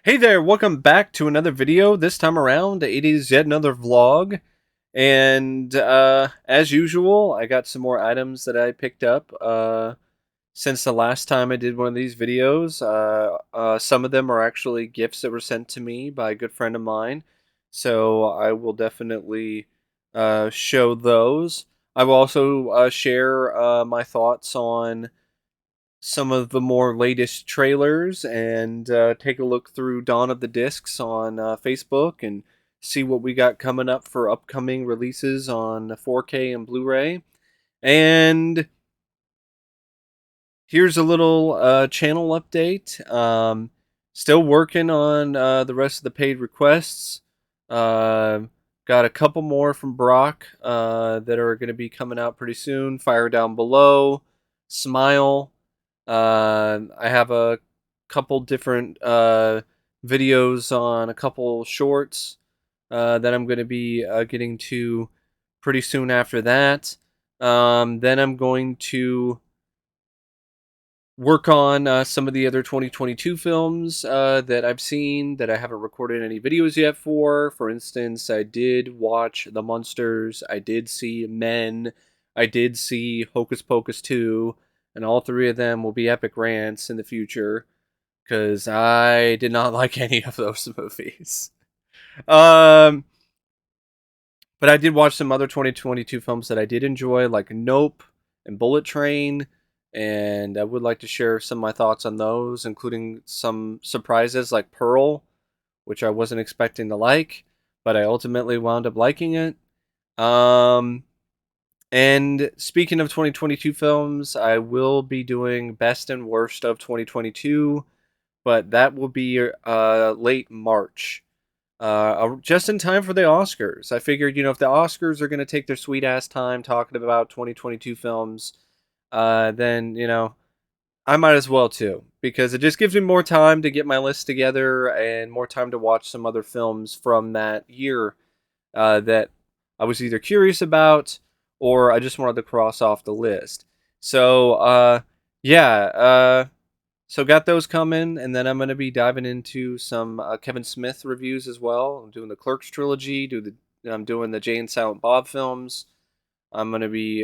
Hey there, welcome back to another video. This time around, it is yet another vlog. And as usual, I got some more items that I picked up since the last time I did one of these videos. Some of them are actually gifts that were sent to me by a good friend of mine. So I will definitely show those. I will also share my thoughts on some of the more latest trailers and take a look through Dawn of the Discs on Facebook and see what we got coming up for upcoming releases on 4K and Blu-ray. And here's a little channel update. Still working on the rest of the paid requests. Uh, got a couple more from Brock that are going to be coming out pretty soon. Fire Down Below, Smile. I have a couple different videos on a couple shorts that I'm going to be getting to pretty soon after that. Then I'm going to work on some of the other 2022 films that I've seen that I haven't recorded any videos yet for. For instance, I did watch The Munsters, I did see Men, I did see Hocus Pocus 2, and all three of them will be epic rants in the future because I did not like any of those movies. Um, but I did watch some other 2022 films that I did enjoy, like Nope and Bullet Train, and I would like to share some of my thoughts on those, including some surprises like Pearl, which I wasn't expecting to like, but I ultimately wound up liking it. Um, and speaking of 2022 films, I will be doing best and worst of 2022, but that will be late March. Just in time for the Oscars. I figured, if the Oscars are going to take their sweet ass time talking about 2022 films, then, I might as well too. Because it just gives me more time to get my list together and more time to watch some other films from that year that I was either curious about or I just wanted to cross off the list. So, yeah. So got those coming, and then I'm going to be diving into some Kevin Smith reviews as well. I'm doing the Clerks trilogy. I'm doing the Jay and Silent Bob films. I'm going to be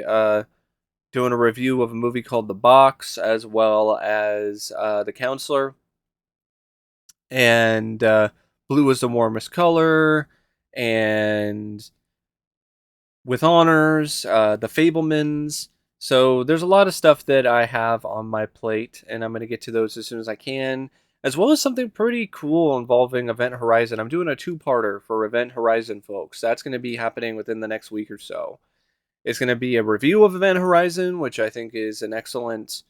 doing a review of a movie called The Box, as well as The Counselor, and Blue is the Warmest Color, and With Honors, The Fablemans. So there's a lot of stuff that I have on my plate, and I'm going to get to those as soon as I can, as well as something pretty cool involving Event Horizon. I'm doing a two-parter for Event Horizon, folks. That's going to be happening within the next week or so. It's going to be a review of Event Horizon, which I think is an excellent,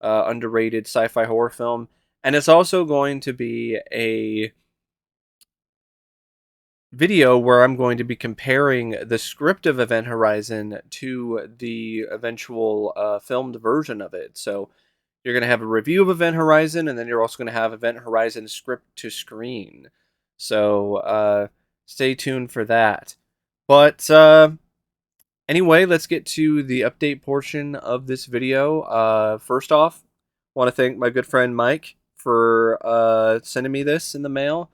underrated sci-fi horror film, and it's also going to be a video where I'm going to be comparing the script of Event Horizon to the eventual filmed version of it. So you're going to have a review of Event Horizon, and then you're also going to have Event Horizon script to screen. So stay tuned for that. But anyway, let's get to the update portion of this video. First off, I want to thank my good friend Mike for sending me this in the mail,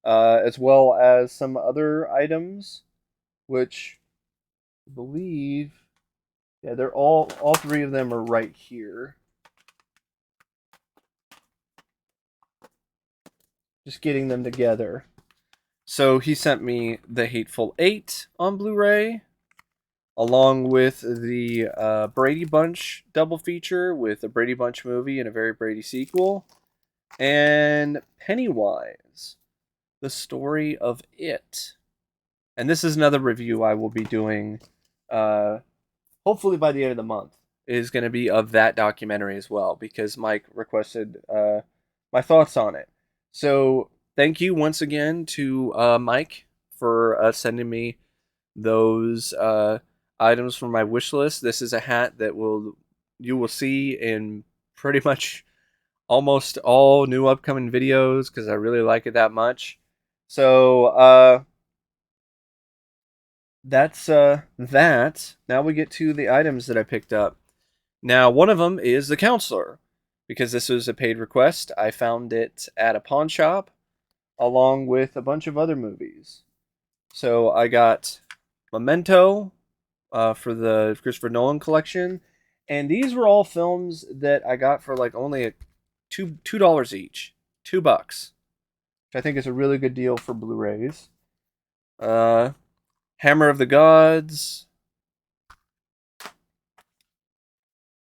as well as some other items, which I believe, yeah, they're all three of them are right here. Just getting them together. So he sent me The Hateful Eight on Blu-ray, along with the Brady Bunch double feature with a Brady Bunch movie and a Very Brady sequel, and Pennywise, the story of it. And this is another review I will be doing, hopefully by the end of the month, is going to be of that documentary as well, because Mike requested my thoughts on it. So thank you once again to Mike for sending me those items from my wish list. This is a hat that you will see in pretty much almost all new upcoming videos because I really like it that much. So that's that. Now we get to the items that I picked up. Now, one of them is the counselor, because this was a paid request. I found it at a pawn shop. along with a bunch of other movies. So I got Memento for the Christopher Nolan collection, and these were all films that I got for like only $2 each, $2, which I think is a really good deal for Blu-rays. Uh, Hammer of the Gods,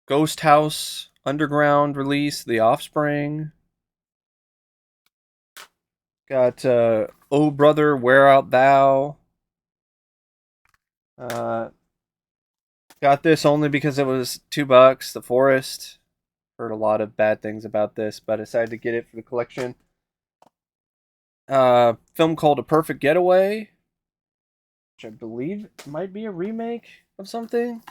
Ghost House, Underground release, The Offspring. Got Oh Brother, Where Art Thou? Uh, got this only because it was $2. The Forest. Heard a lot of bad things about this, but I decided to get it for the collection. Film called A Perfect Getaway, which I believe might be a remake of something.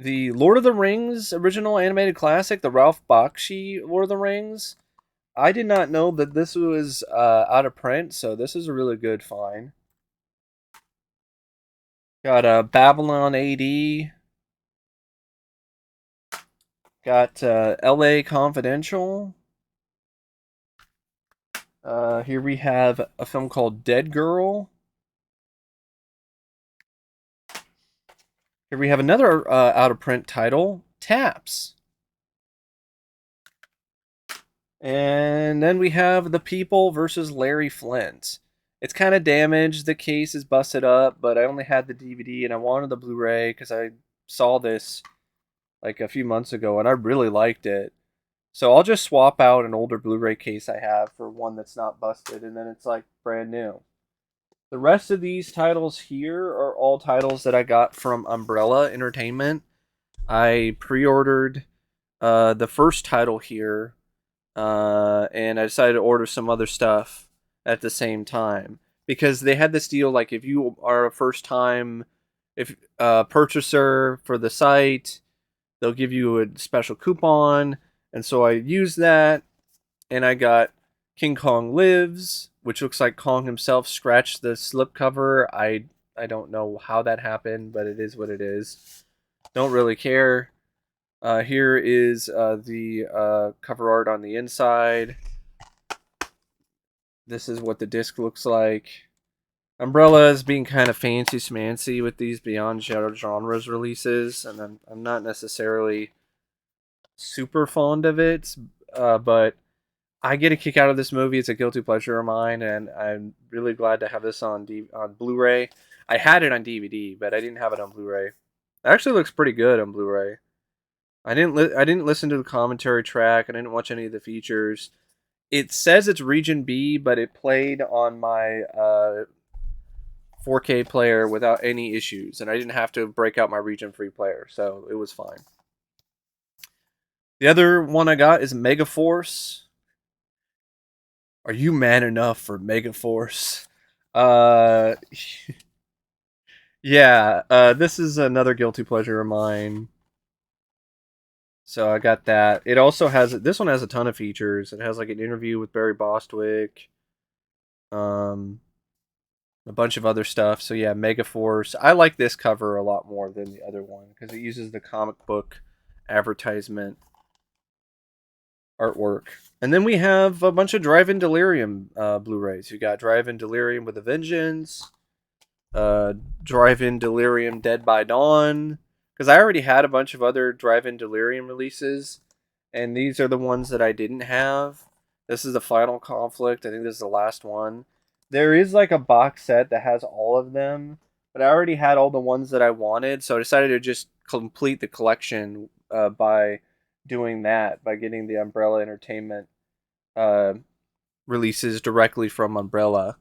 The Lord of the Rings original animated classic, the Ralph Bakshi Lord of the Rings. I did not know that this was out of print, so this is a really good find. Got Babylon AD. Got LA Confidential. Here we have a film called Dead Girl. Here we have another out of print title, Taps. And then we have The People versus Larry Flint. It's kind of damaged. The case is busted up, but I only had the DVD and I wanted the Blu-ray because I saw this like a few months ago and I really liked it. So I'll just swap out an older Blu-ray case I have for one that's not busted, and then it's like brand new. The rest of these titles here are all titles that I got from Umbrella Entertainment. I pre-ordered the first title here, and I decided to order some other stuff at the same time because they had this deal like if you are a first-time if purchaser for the site, they'll give you a special coupon, and so I used that, and I got King Kong Lives, which looks like Kong himself scratched the slipcover. I don't know how that happened, but it is what it is. Don't really care. Here is the cover art on the inside. This is what the disc looks like. Umbrella is being kind of fancy schmancy with these Beyond Genres releases, and I'm not necessarily super fond of it, but I get a kick out of this movie. It's a guilty pleasure of mine, and I'm really glad to have this on Blu-ray. I had it on DVD, but I didn't have it on Blu-ray. It actually looks pretty good on Blu-ray. I didn't listen to the commentary track. I didn't watch any of the features. It says it's Region B, but it played on my 4K player without any issues, and I didn't have to break out my Region Free player, so it was fine. The other one I got is Megaforce. Are you man enough for Megaforce? Uh, yeah. This is another guilty pleasure of mine. So I got that. It also has this one has a ton of features. It has like an interview with Barry Bostwick, um, a bunch of other stuff. So yeah, Megaforce. I like this cover a lot more than the other one because it uses the comic book advertisement artwork. And then we have a bunch of Drive-In Delirium Blu-rays. You got Drive-In Delirium with a Vengeance, Drive-In Delirium Dead by Dawn, because I already had a bunch of other Drive-In Delirium releases, and these are the ones that I didn't have. This is the Final Conflict. I think this is the last one. There is like a box set that has all of them, but I already had all the ones that I wanted, so I decided to just complete the collection by doing that, by getting the Umbrella Entertainment uh, releases directly from Umbrella.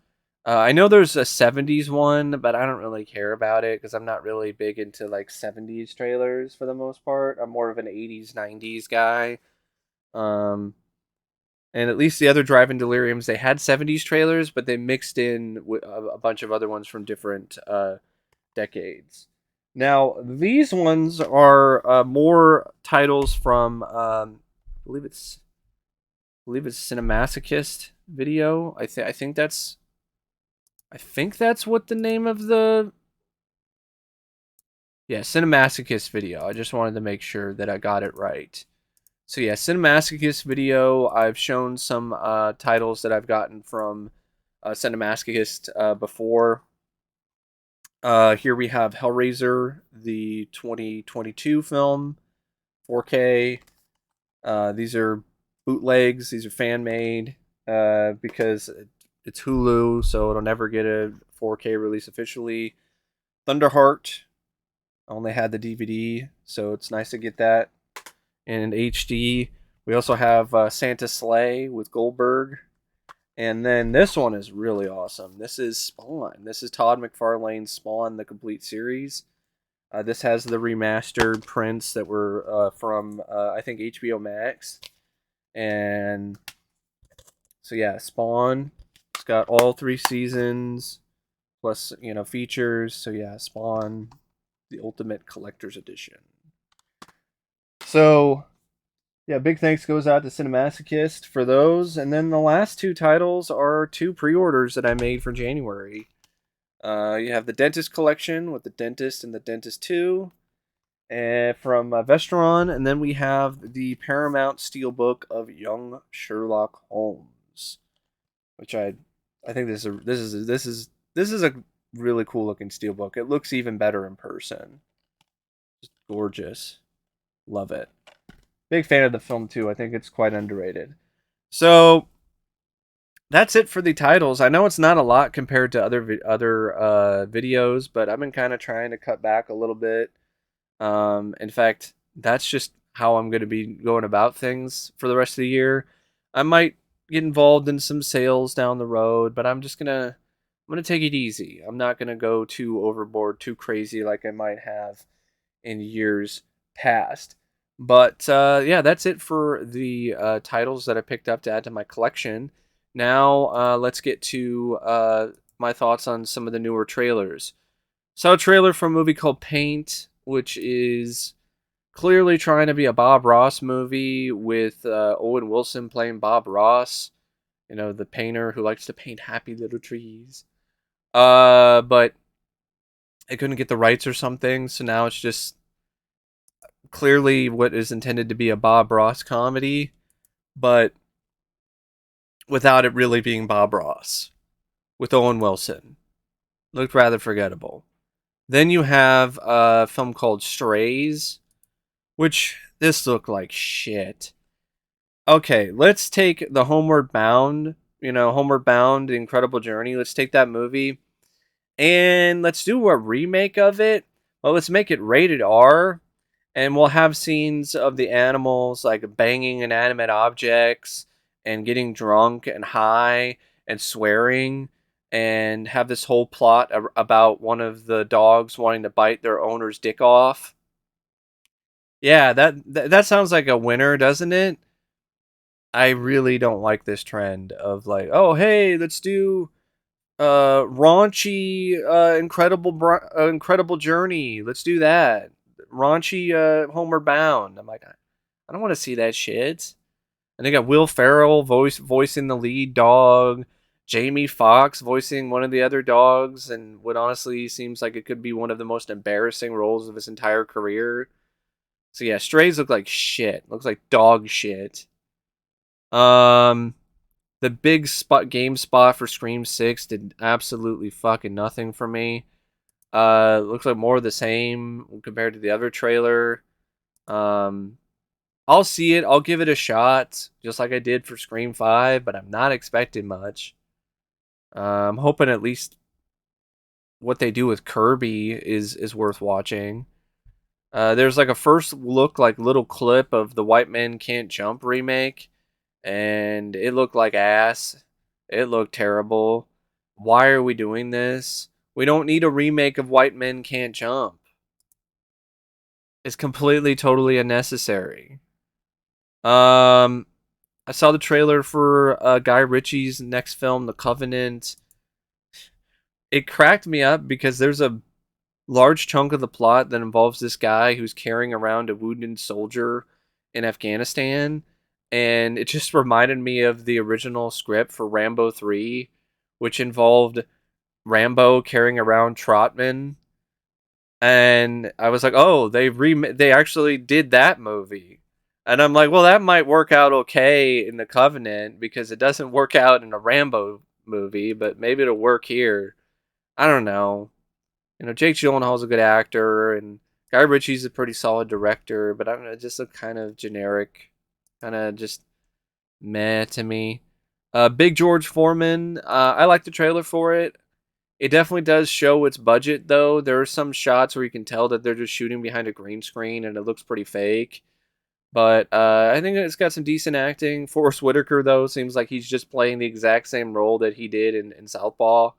I know there's a 70s one, but I don't really care about it because I'm not really big into like 70s trailers for the most part. I'm more of an 80s, 90s guy. Um, and at least the other Drive-In Deliriums, they had 70s trailers, but they mixed in a bunch of other ones from different decades. Now, these ones are more titles from, I believe it's Cinemasochist Video. I think that's what the name of the Cinemasochist Video. I just wanted to make sure that I got it right. So yeah, Cinemasochist video. I've shown some titles that I've gotten from Cinemasochist before. Here we have Hellraiser, the 2022 film, 4K. These are bootlegs. These are fan made because it's Hulu, so it'll never get a 4K release officially. Thunderheart only had the DVD, so it's nice to get that in HD. We also have Santa Sleigh with Goldberg. And then this one is really awesome. This is Spawn. This is Todd McFarlane's Spawn, the complete series. This has the remastered prints that were from, I think, HBO Max. And so, yeah, Spawn. It's got all 3 seasons, plus, features. So, yeah, Spawn, the Ultimate Collector's Edition. So, yeah, big thanks goes out to Cinemasochist for those. And then the last 2 titles are 2 pre-orders that I made for January. You have the Dentist Collection with the Dentist and the Dentist 2 from Vestron. And then we have the Paramount Steelbook of Young Sherlock Holmes, which I think this is a really cool looking steelbook. It looks even better in person. Just gorgeous. Love it. Big fan of the film too. I think it's quite underrated. So that's it for the titles. I know it's not a lot compared to other videos, but I've been kind of trying to cut back a little bit. In fact, that's just how I'm going to be going about things for the rest of the year. I might get involved in some sales down the road, but I'm gonna take it easy. I'm not gonna go too overboard, too crazy like I might have in years past. But yeah, that's it for the titles that I picked up to add to my collection. Now let's get to my thoughts on some of the newer trailers. Saw a trailer for a movie called Paint, which is clearly trying to be a Bob Ross movie with Owen Wilson playing Bob Ross, the painter who likes to paint happy little trees. But I couldn't get the rights or something, so now it's just clearly what is intended to be a Bob Ross comedy, but without it really being Bob Ross, with Owen Wilson. Looked rather forgettable. Then you have a film called Strays, which this looked like shit. Okay, let's take the Homeward Bound, Homeward Bound, The Incredible Journey. Let's take that movie and let's do a remake of it. Well, let's make it rated R, and we'll have scenes of the animals like banging inanimate objects and getting drunk and high and swearing, and have this whole plot about one of the dogs wanting to bite their owner's dick off. Yeah, that sounds like a winner, doesn't it? I really don't like this trend of like, oh hey, let's do raunchy incredible journey. Let's do that. Raunchy Homeward Bound. I'm like, I don't want to see that shit. And they got Will Ferrell voicing the lead dog, Jamie Foxx voicing one of the other dogs, and what honestly seems like it could be one of the most embarrassing roles of his entire career. So yeah, Strays look like shit. Looks like dog shit. Um, the big game spot for Scream 6 did absolutely fucking nothing for me. Looks like more of the same compared to the other trailer. I'll see it. I'll give it a shot, just like I did for Scream 5, but I'm not expecting much. I'm hoping at least what they do with Kirby is worth watching. There's like a first look, like little clip of the White Men Can't Jump remake, and it looked like ass. It looked terrible. Why are we doing this? We don't need a remake of White Men Can't Jump. It's completely, totally unnecessary. I saw the trailer for Guy Ritchie's next film, The Covenant. It cracked me up because there's a large chunk of the plot that involves this guy who's carrying around a wounded soldier in Afghanistan. And it just reminded me of the original script for Rambo 3, which involved Rambo carrying around Trotman. And I was like, oh, they actually did that movie. And I'm like, well, that might work out okay in the Covenant because it doesn't work out in a Rambo movie, but maybe it'll work here. I don't know. Jake Gyllenhaal's a good actor, and Guy Ritchie's a pretty solid director, but I don't know, it just look kind of generic, kind of just meh to me. Big George Foreman, I like the trailer for it. It definitely does show its budget, though. There are some shots where you can tell that they're just shooting behind a green screen, and it looks pretty fake. But I think it's got some decent acting. Forrest Whitaker, though, seems like he's just playing the exact same role that he did in Southpaw.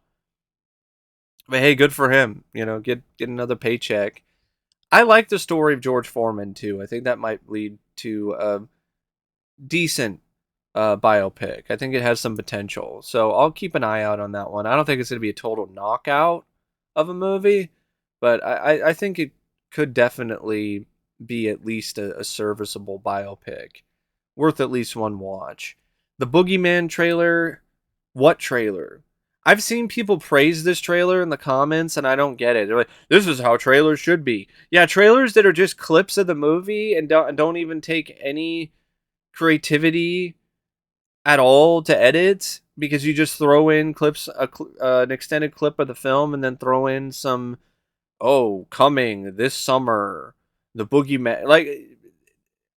But hey, good for him. Get another paycheck. I like the story of George Foreman too. I think that might lead to a decent biopic. I think it has some potential. So I'll keep an eye out on that one. I don't think it's going to be a total knockout of a movie, but I think it could definitely be at least a serviceable biopic. Worth at least one watch. The Boogeyman trailer. What trailer? I've seen people praise this trailer in the comments, and I don't get it. They're like, "This is how trailers should be." Yeah, trailers that are just clips of the movie and don't even take any creativity at all to edit because you just throw in clips, an extended clip of the film, and then throw in some, oh, coming this summer, the Boogeyman. Like,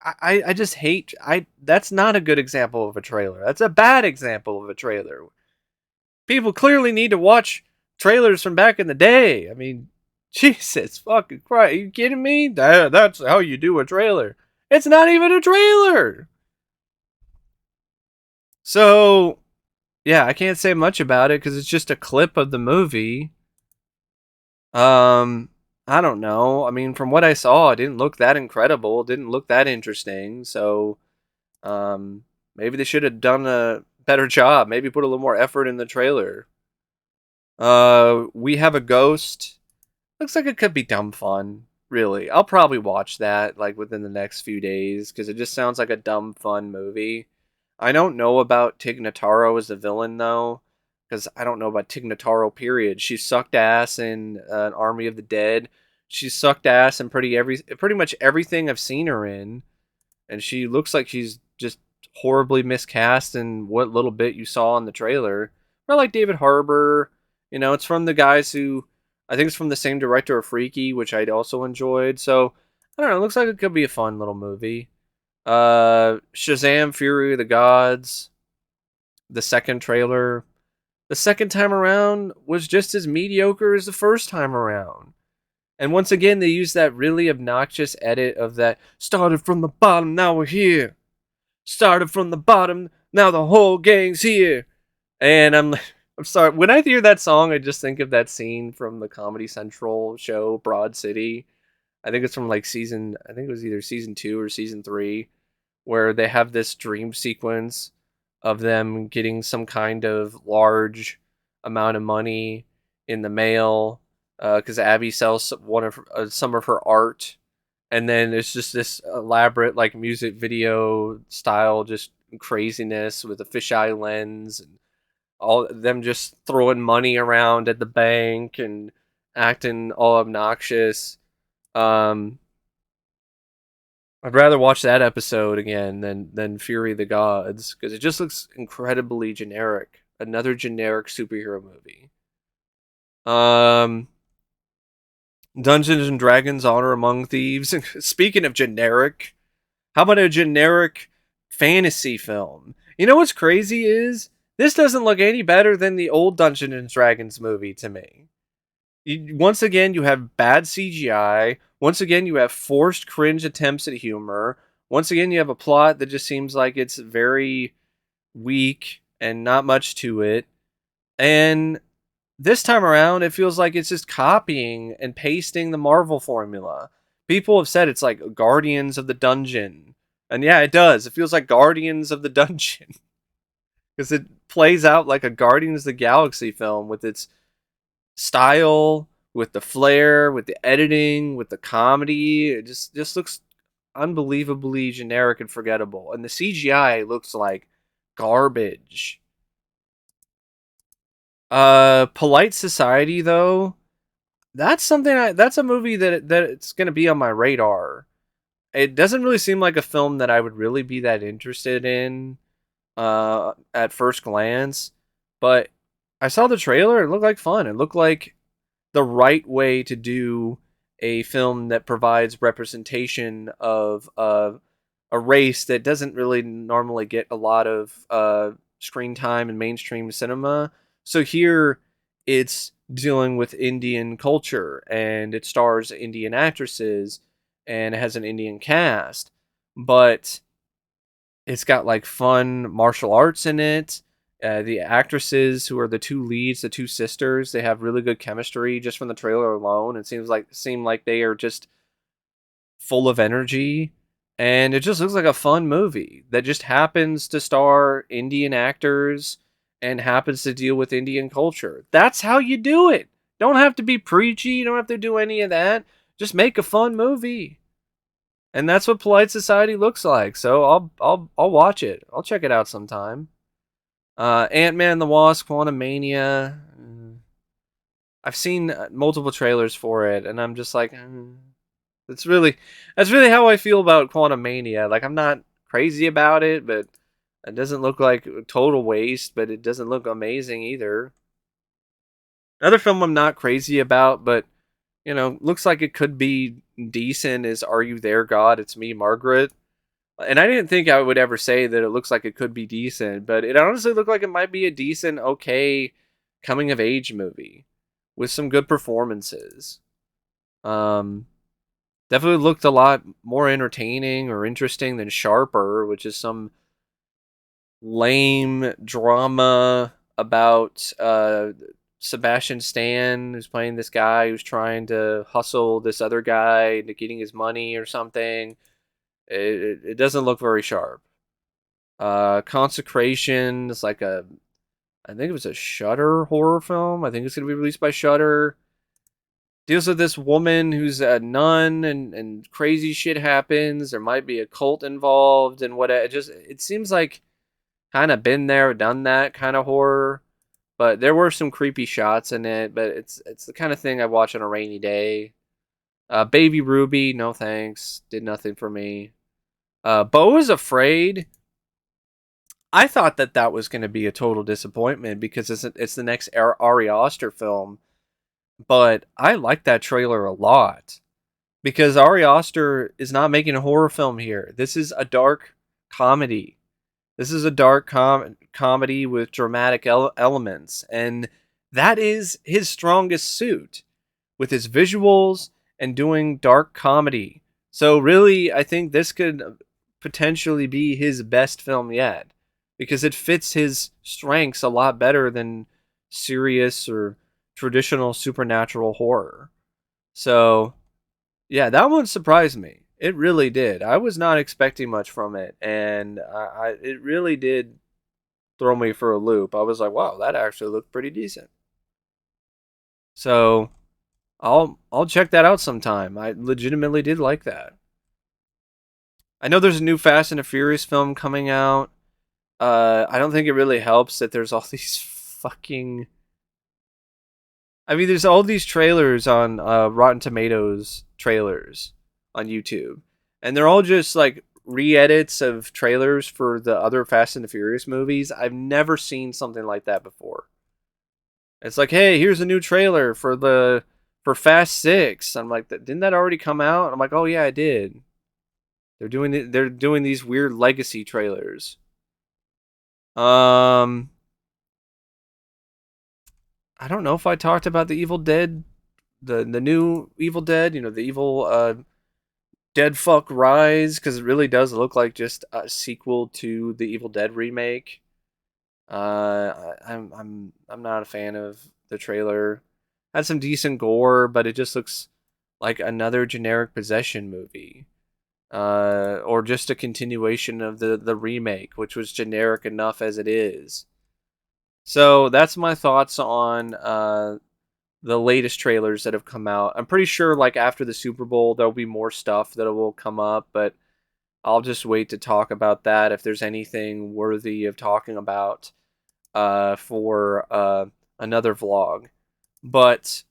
I just hate. That's not a good example of a trailer. That's a bad example of a trailer. People clearly need to watch trailers from back in the day. I mean, Jesus fucking Christ. Are you kidding me? That's how you do a trailer. It's not even a trailer. So, yeah, I can't say much about it because it's just a clip of the movie. Um, I don't know. I mean, from what I saw, it didn't look that incredible. It didn't look that interesting. So, maybe they should have done a better job. Maybe put a little more effort in the trailer. We Have a Ghost. Looks like it could be dumb fun. Really, I'll probably watch that like within the next few days because it just sounds like a dumb fun movie. I don't know about Tig Notaro as the villain though, because I don't know about Tig Notaro. Period. She sucked ass in an Army of the Dead. She sucked ass in pretty much everything I've seen her in, and she looks like she's just horribly miscast in what little bit you saw in the trailer. But I like David Harbour. It's from the guys who I think it's from the same director of Freaky, which I'd also enjoyed. So I don't know. It looks like it could be a fun little movie. Shazam! Fury of the Gods. The second trailer. The second time around was just as mediocre as the first time around. And once again, they used that really obnoxious edit of that started from the bottom, now we're here. Started from the bottom, now the whole gang's here. And I'm sorry. When I hear that song, I just think of that scene from the Comedy Central show Broad City. I think it's from like I think it was either season 2 or season 3, where they have this dream sequence of them getting some kind of large amount of money in the mail because Abby sells some of her art, and then it's just this elaborate like music video style just craziness with a fisheye lens and all them just throwing money around at the bank and acting all obnoxious. um I'd rather watch that episode again than Fury of the Gods because it just looks incredibly generic. Another generic superhero movie. Um, Dungeons and Dragons: Honor Among Thieves. Speaking of generic, how about a generic fantasy film? You know what's crazy is this doesn't look any better than the old Dungeons and Dragons movie to me. Once again, you have bad CGI. Once again, you have forced cringe attempts at humor. Once again, you have a plot that just seems like it's very weak and not much to it. And this time around, it feels like it's just copying and pasting the Marvel formula. People have said it's like Guardians of the Dungeon. And yeah, it does. It feels like Guardians of the Dungeon. Because it plays out like a Guardians of the Galaxy film with its style, with the flair, with the editing, with the comedy. It just looks unbelievably generic and forgettable. And the CGI looks like garbage. Polite Society though, that's a movie that it's going to be on my radar. it doesn't really seem like a film that I would really be that interested in at first glance, but I saw the trailer. It looked like fun. It looked like the right way to do a film that provides representation of a race that doesn't really normally get a lot of screen time in mainstream cinema. So here it's dealing with Indian culture and it stars Indian actresses and it has an Indian cast, but it's got like fun martial arts in it. The actresses who are the two leads, the two sisters, they have really good chemistry just from the trailer alone. It seem like they are just full of energy, and it just looks like a fun movie that just happens to star Indian actors and happens to deal with Indian culture. That's how you do it. Don't have to be preachy. You don't have to do any of that. Just make a fun movie. And that's what Polite Society looks like. So I'll watch it. I'll check it out sometime. Ant-Man and the Wasp: Quantumania. I've seen multiple trailers for it, and I'm just like, that's really how I feel about Quantumania. Like, I'm not crazy about it, but it doesn't look like a total waste, but it doesn't look amazing either. Another film I'm not crazy about, but looks like it could be decent is Are You There, God? It's Me, Margaret. And I didn't think I would ever say that it looks like it could be decent, but it honestly looked like it might be a decent, okay coming of age movie with some good performances. Um, Definitely looked a lot more entertaining or interesting than Sharper, which is some lame drama about Sebastian Stan, who's playing this guy who's trying to hustle this other guy into getting his money or something. It doesn't look very sharp. Consecration is like I think it was a Shudder horror film. I think it's going to be released by Shudder. Deals with this woman who's a nun and crazy shit happens. There might be a cult involved and what it seems like kind of been there, done that kind of horror. But there were some creepy shots in it, but it's the kind of thing I watch on a rainy day. Baby Ruby, no thanks. Did nothing for me. Beau is Afraid. I thought that was going to be a total disappointment because it's the next Ari Aster film, but I like that trailer a lot because Ari Aster is not making a horror film here. This is a dark comedy. This is a dark comedy with dramatic elements, and that is his strongest suit with his visuals and doing dark comedy. So really, I think this could potentially be his best film yet because it fits his strengths a lot better than serious or traditional supernatural horror. So, yeah, that one surprised me. It really did. I was not expecting much from it, and it really did throw me for a loop. I was like, wow, that actually looked pretty decent. So, I'll check that out sometime. I legitimately did like that. I know there's a new Fast and the Furious film coming out. I don't think it really helps that there's all these fucking. I mean, there's all these trailers on Rotten Tomatoes trailers on YouTube, and they're all just like re-edits of trailers for the other Fast and the Furious movies. I've never seen something like that before. It's like, hey, here's a new trailer for Fast 6. I'm like, didn't that already come out? I'm like, oh yeah, it did. They're doing these weird legacy trailers. I don't know if I talked about the Evil Dead, the new Evil Dead. The evil Dead Fuck Rise, because it really does look like just a sequel to the Evil Dead remake. I'm not a fan of the trailer. Had some decent gore, but it just looks like another generic possession movie. Or just a continuation of the remake, which was generic enough as it is. So that's my thoughts on the latest trailers that have come out. I'm pretty sure like after the Super Bowl there'll be more stuff that will come up, but I'll just wait to talk about that if there's anything worthy of talking about for another vlog. But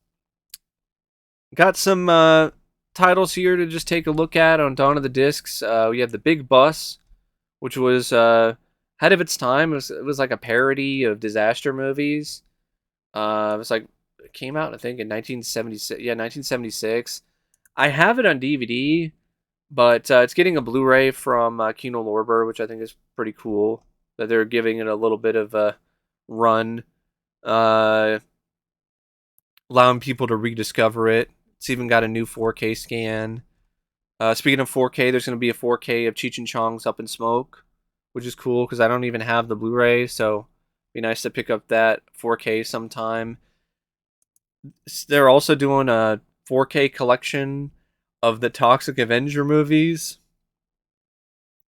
got some titles here to just take a look at on Dawn of the Discs. We have The Big Bus, which was ahead of its time. It was like a parody of disaster movies. It was like it came out I think in 1976. Yeah, 1976. I have it on DVD, but it's getting a Blu-ray from Kino Lorber, which I think is pretty cool. That they're giving it a little bit of a run, uh, allowing people to rediscover it. It's even got a new 4K scan. Speaking of 4K, there's going to be a 4K of Cheech and Chong's Up in Smoke, which is cool because I don't even have the Blu-ray, so it'd be nice to pick up that 4K sometime. They're also doing a 4K collection of the Toxic Avenger movies.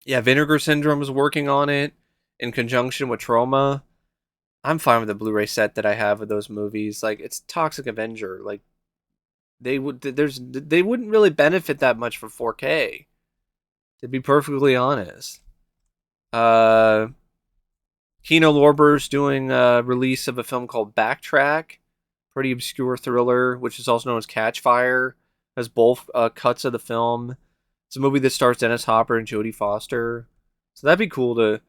Yeah, Vinegar Syndrome is working on it in conjunction with Trauma. I'm fine with the Blu-ray set that I have of those movies. Like it's Toxic Avenger. Like they wouldn't really benefit that much for 4K. To be perfectly honest. Uh, Kino Lorber's doing a release of a film called Backtrack, pretty obscure thriller, which is also known as Catch Fire. Has both cuts of the film. It's a movie that stars Dennis Hopper and Jodie Foster, so that'd be cool to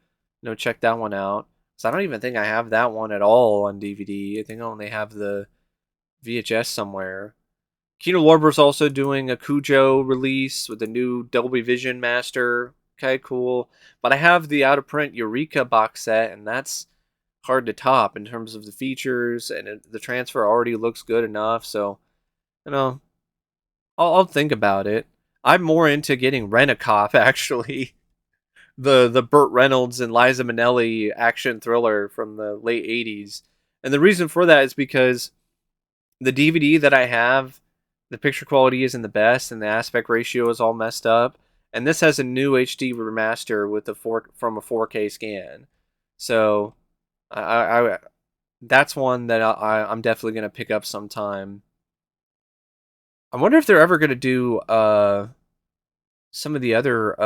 check that one out. So I don't even think I have that one at all on DVD. I think I only have the VHS somewhere. Kino Lorber's also doing a Cujo release with a new Dolby Vision master. Okay, cool. But I have the out of print Eureka box set, and that's hard to top in terms of the features, and the transfer already looks good enough. So, you know, I'll think about it. I'm more into getting Rent-A-Cop actually. The Burt Reynolds and Liza Minnelli action thriller from the late 80s. And the reason for that is because the DVD that I have, the picture quality isn't the best and the aspect ratio is all messed up. And this has a new HD remaster with from a 4K scan. So I that's one that I'm definitely going to pick up sometime. I wonder if they're ever going to do some of the other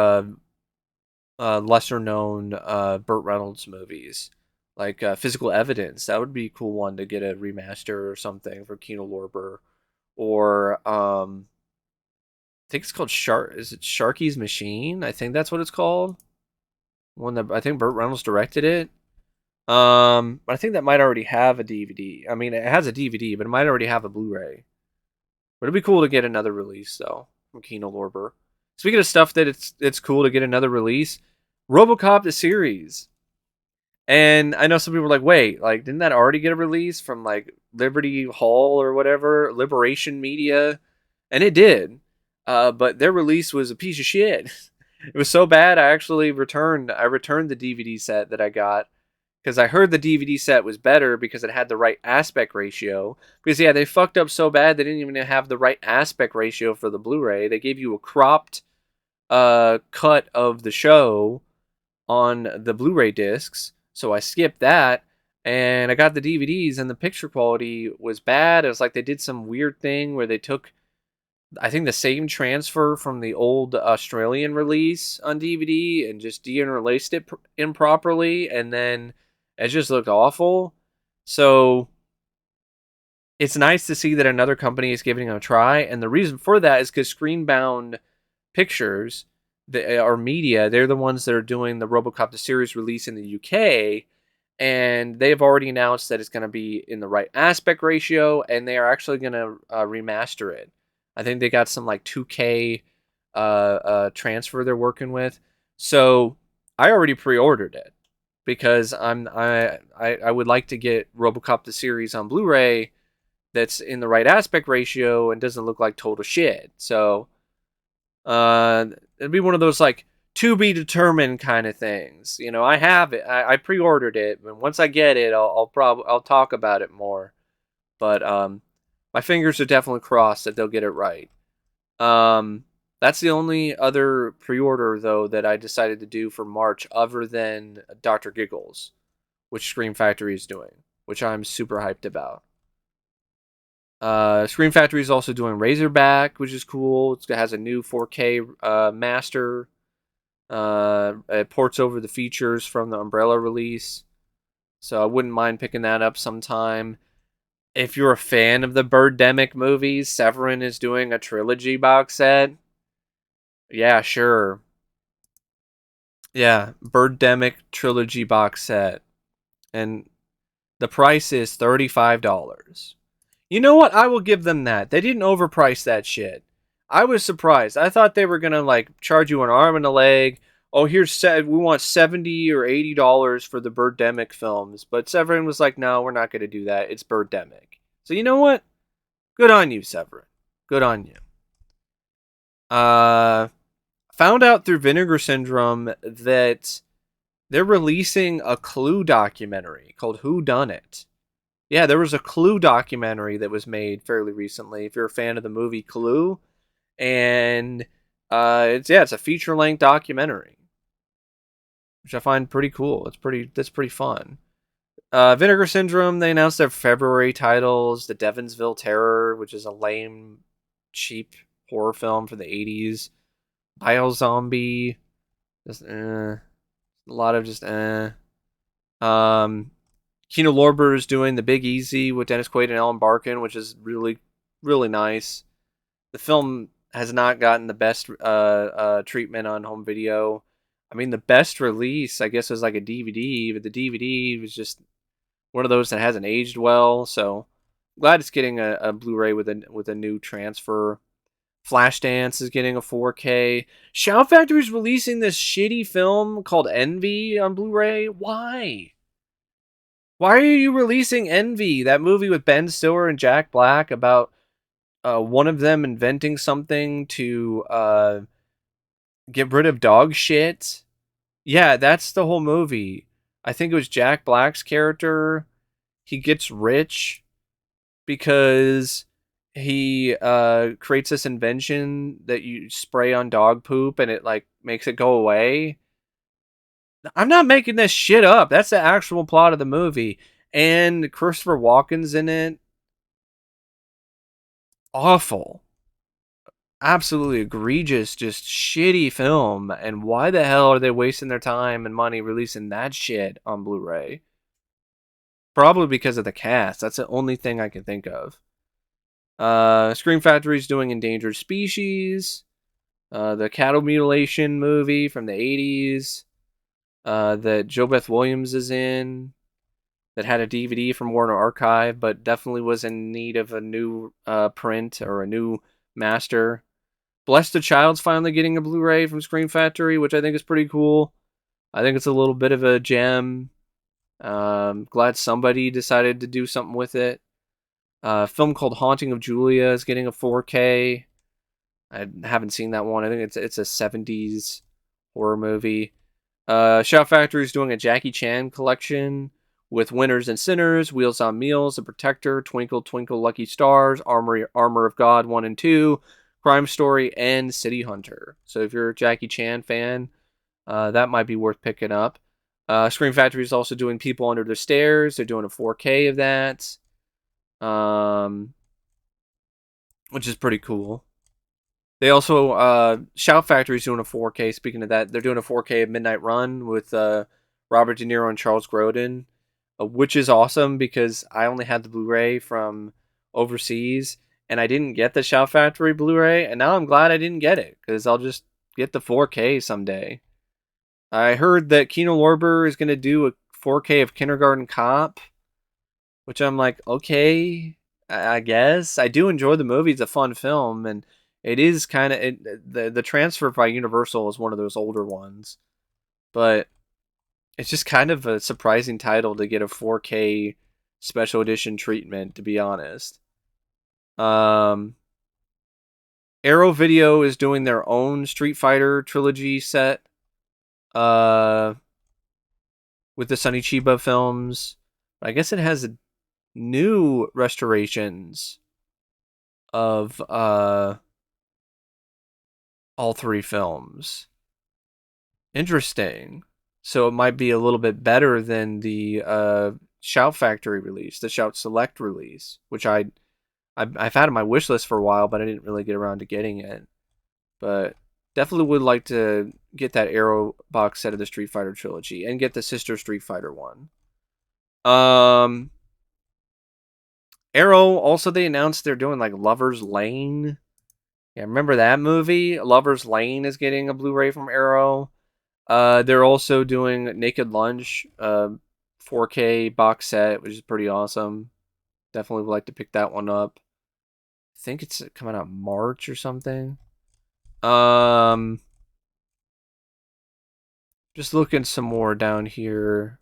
lesser known Burt Reynolds movies, like Physical Evidence. That would be a cool one to get a remaster or something for Kino Lorber. Or I think it's called Is it Sharky's Machine? I think that's what it's called. One that I think Burt Reynolds directed it. But I think that might already have a DVD. I mean, it has a DVD, but it might already have a Blu-ray. But it'd be cool to get another release though from Kino Lorber. Speaking of stuff that it's cool to get another release, RoboCop the series. And I know some people are like, wait, like didn't that already get a release from like Liberty Hall or whatever, Liberation Media? And it did. But their release was a piece of shit. It was so bad I actually returned the DVD set that I got because I heard the DVD set was better because it had the right aspect ratio. Because yeah, they fucked up so bad they didn't even have the right aspect ratio for the Blu-ray. They gave you a cropped cut of the show on the Blu-ray discs, so I skipped that and I got the DVDs and the picture quality was bad. It was like they did some weird thing where they took I think the same transfer from the old Australian release on DVD and just deinterlaced it improperly, and then it just looked awful. So it's nice to see that another company is giving it a try, and the reason for that is because Screenbound Pictures, or media, they're the ones that are doing the RoboCop the series release in the UK, and they've already announced that it's going to be in the right aspect ratio, and they are actually going to remaster it. I think they got some like 2K transfer they're working with. So I already pre-ordered it because I would like to get RoboCop the series on Blu-ray that's in the right aspect ratio and doesn't look like total shit. So it'd be one of those like to be determined kind of things. You know, I have it. I pre-ordered it, and once I get it, I'll talk about it more. But my fingers are definitely crossed that they'll get it right. That's the only other pre-order though that I decided to do for March, other than Dr. Giggles, which Scream Factory is doing, which I'm super hyped about. Scream Factory is also doing Razorback, which is cool. It has a new 4K master. It ports over the features from the Umbrella release, so I wouldn't mind picking that up sometime. If you're a fan of the Birdemic movies, Severin is doing a trilogy box set. Yeah, sure. Yeah, Birdemic trilogy box set. And the price is $35. You know what? I will give them that. They didn't overprice that shit. I was surprised. I thought they were gonna like charge you an arm and a leg. Oh, we want $70 or $80 for the Birdemic films, but Severin was like, no, we're not gonna do that. It's Birdemic. So you know what? Good on you, Severin. Good on you. Uh, Found out through Vinegar Syndrome that they're releasing a Clue documentary called Who Done It. Yeah, there was a Clue documentary that was made fairly recently. If you're a fan of the movie Clue, and it's a feature length documentary, which I find pretty cool. That's pretty fun. Vinegar Syndrome. They announced their February titles: The Devonsville Terror, which is a lame, cheap horror film for the '80s. Bio Zombie, just a lot of just Kino Lorber is doing The Big Easy with Dennis Quaid and Ellen Barkin, which is really, really nice. The film has not gotten the best treatment on home video. I mean, the best release, I guess, was like a DVD, but the DVD was just one of those that hasn't aged well. So glad it's getting a Blu-ray with a new transfer. Flashdance is getting a 4K. Shout Factory's releasing this shitty film called Envy on Blu-ray. Why? Why are you releasing Envy, that movie with Ben Stiller and Jack Black about one of them inventing something to get rid of dog shit? Yeah, that's the whole movie. I think it was Jack Black's character. He gets rich because he creates this invention that you spray on dog poop and it like makes it go away. I'm not making this shit up. That's the actual plot of the movie. And Christopher Walken's in it. Awful. Absolutely egregious, just shitty film. And why the hell are they wasting their time and money releasing that shit on Blu-ray? Probably because of the cast. That's the only thing I can think of. Scream Factory's doing Endangered Species. The cattle mutilation movie from the 80s. That JoBeth Williams is in. That had a DVD from Warner Archive, but definitely was in need of a new print or a new master. Bless the Child's finally getting a Blu-ray from Scream Factory, which I think is pretty cool. I think it's a little bit of a gem. Glad somebody decided to do something with it. A film called Haunting of Julia is getting a 4K. I haven't seen that one. I think it's a 70s horror movie. Shout Factory is doing a Jackie Chan collection with Winners and Sinners, Wheels on Meals, The Protector, Twinkle Twinkle Lucky Stars, Armor of God 1 and 2, Crime Story, and City Hunter. So if you're a Jackie Chan fan, that might be worth picking up. Scream Factory is also doing People Under the Stairs. They're doing a 4K of that, which is pretty cool. They also, Shout Factory is doing a 4K. Speaking of that, they're doing a 4K of Midnight Run with Robert De Niro and Charles Grodin, which is awesome because I only had the Blu-ray from overseas and I didn't get the Shout Factory Blu-ray, and now I'm glad I didn't get it because I'll just get the 4K someday. I heard that Kino Lorber is going to do a 4K of Kindergarten Cop, which I'm like, okay, I guess. I do enjoy the movie. It's a fun film, and it is kind of the transfer by Universal is one of those older ones, but it's just kind of a surprising title to get a 4K special edition treatment, to be honest. Um, Arrow Video is doing their own Street Fighter trilogy set, uh, with the Sonny Chiba films. I guess it has new restorations of all three films. Interesting. So it might be a little bit better than the Shout Factory release, the Shout Select release, which I've had on my wish list for a while, but I didn't really get around to getting it. But definitely would like to get that Arrow box set of the Street Fighter trilogy and get the Sister Street Fighter one. Arrow, also they announced they're doing like Lover's Lane. Yeah, remember that movie? Lover's Lane is getting a Blu-ray from Arrow. They're also doing Naked Lunch, 4K box set, which is pretty awesome. Definitely would like to pick that one up. I think it's coming out March or something. Um, just looking some more down here.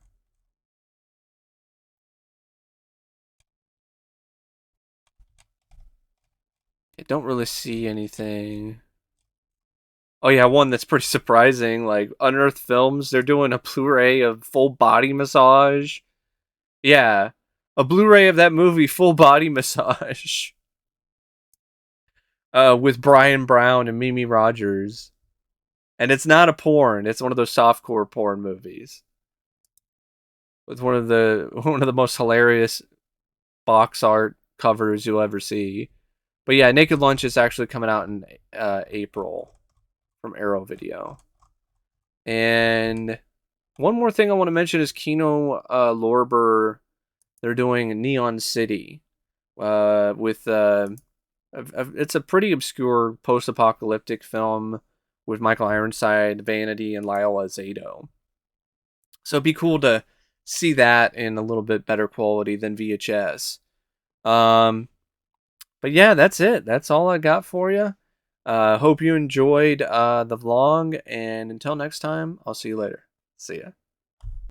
I don't really see anything. Oh yeah, one that's pretty surprising. Like Unearthed Films, they're doing a Blu-ray of Full Body Massage. Yeah, a Blu-ray of that movie, Full Body Massage, with Brian Brown and Mimi Rogers. And it's not a porn; it's one of those softcore porn movies with one of the most hilarious box art covers you'll ever see. But yeah, Naked Lunch is actually coming out in April from Arrow Video. And one more thing I want to mention is Kino Lorber. They're doing Neon City with it's a pretty obscure post-apocalyptic film with Michael Ironside, Vanity, and Lyle Azado. So it'd be cool to see that in a little bit better quality than VHS. Um, but yeah, that's it. That's all I got for you. Hope you enjoyed the vlog, and until next time, I'll see you later. See ya.